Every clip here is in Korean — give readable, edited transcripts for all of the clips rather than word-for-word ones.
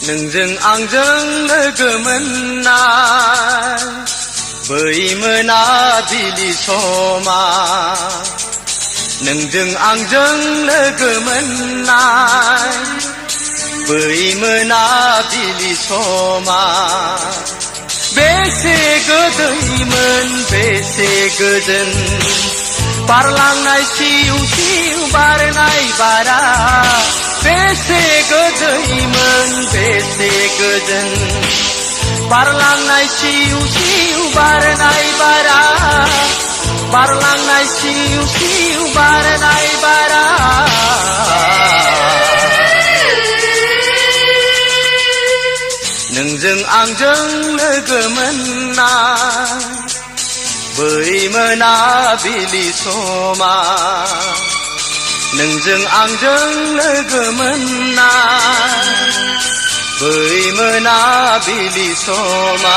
능증 앙증 느금은 날 버이므나 빌리소마 능증 앙증 느금은 날 버이므나 빌리소마 베세 그드임은 베세 그든 바르랑 나이 시우 시우 바르 나이 바라 베세 그드임은 베세 그든 바르랑 나이 시우 시우 바르 나이 바라 바르랑 나이 시우 시우 바르 나이 바라 능증 앙증 느금은 날 버이므나 빌리소마 능증 앙증 느금은 날 버이므나 빌리소마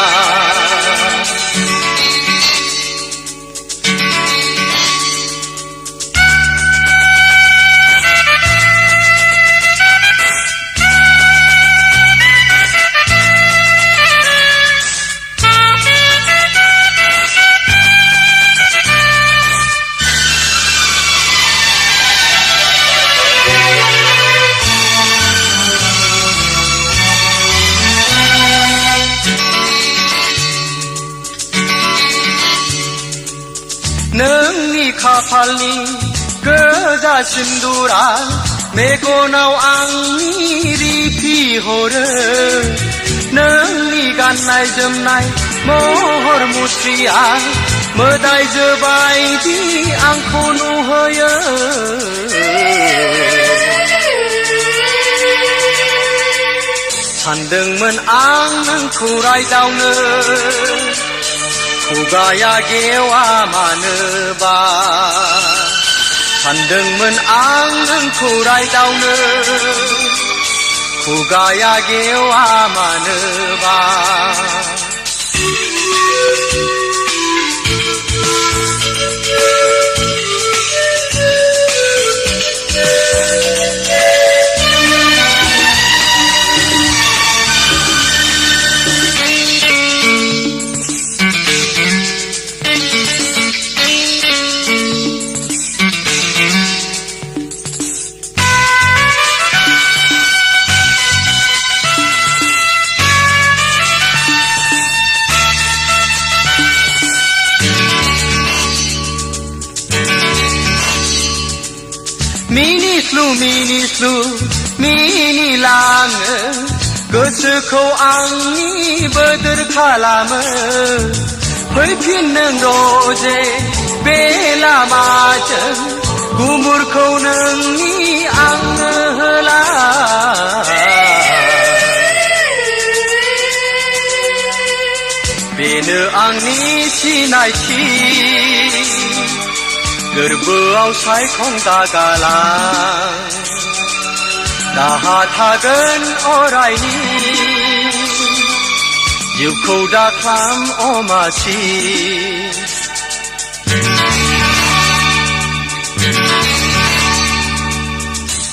능니 카팔리 그자 신두라 메고나우 앙니리 피호르 능니 간나이 점나이 모허르 무트리아 머다이 저바이디 앙코 누허여 산등문 앙는 쿠라이 다우는 구가야게와 마느바 산등문 앙는 쿠라이 다우는 구가야게와 마느바 미니 랑은 그스코 앙니 버들 칼람은 헐피는 로제 베라 맞은 구물코 능니 앙느라 베느 앙니 시나이시 그르브아우 사이콩 다가랑 나하탁은 어라이니 유코다캄 오마시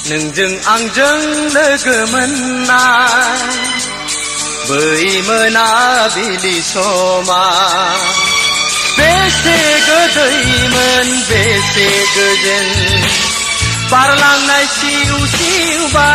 능증 앙증 느금은 날 버이므나 빌리소마 베세 그드임은 베세 그든 바르랑 나이 시우 시우 바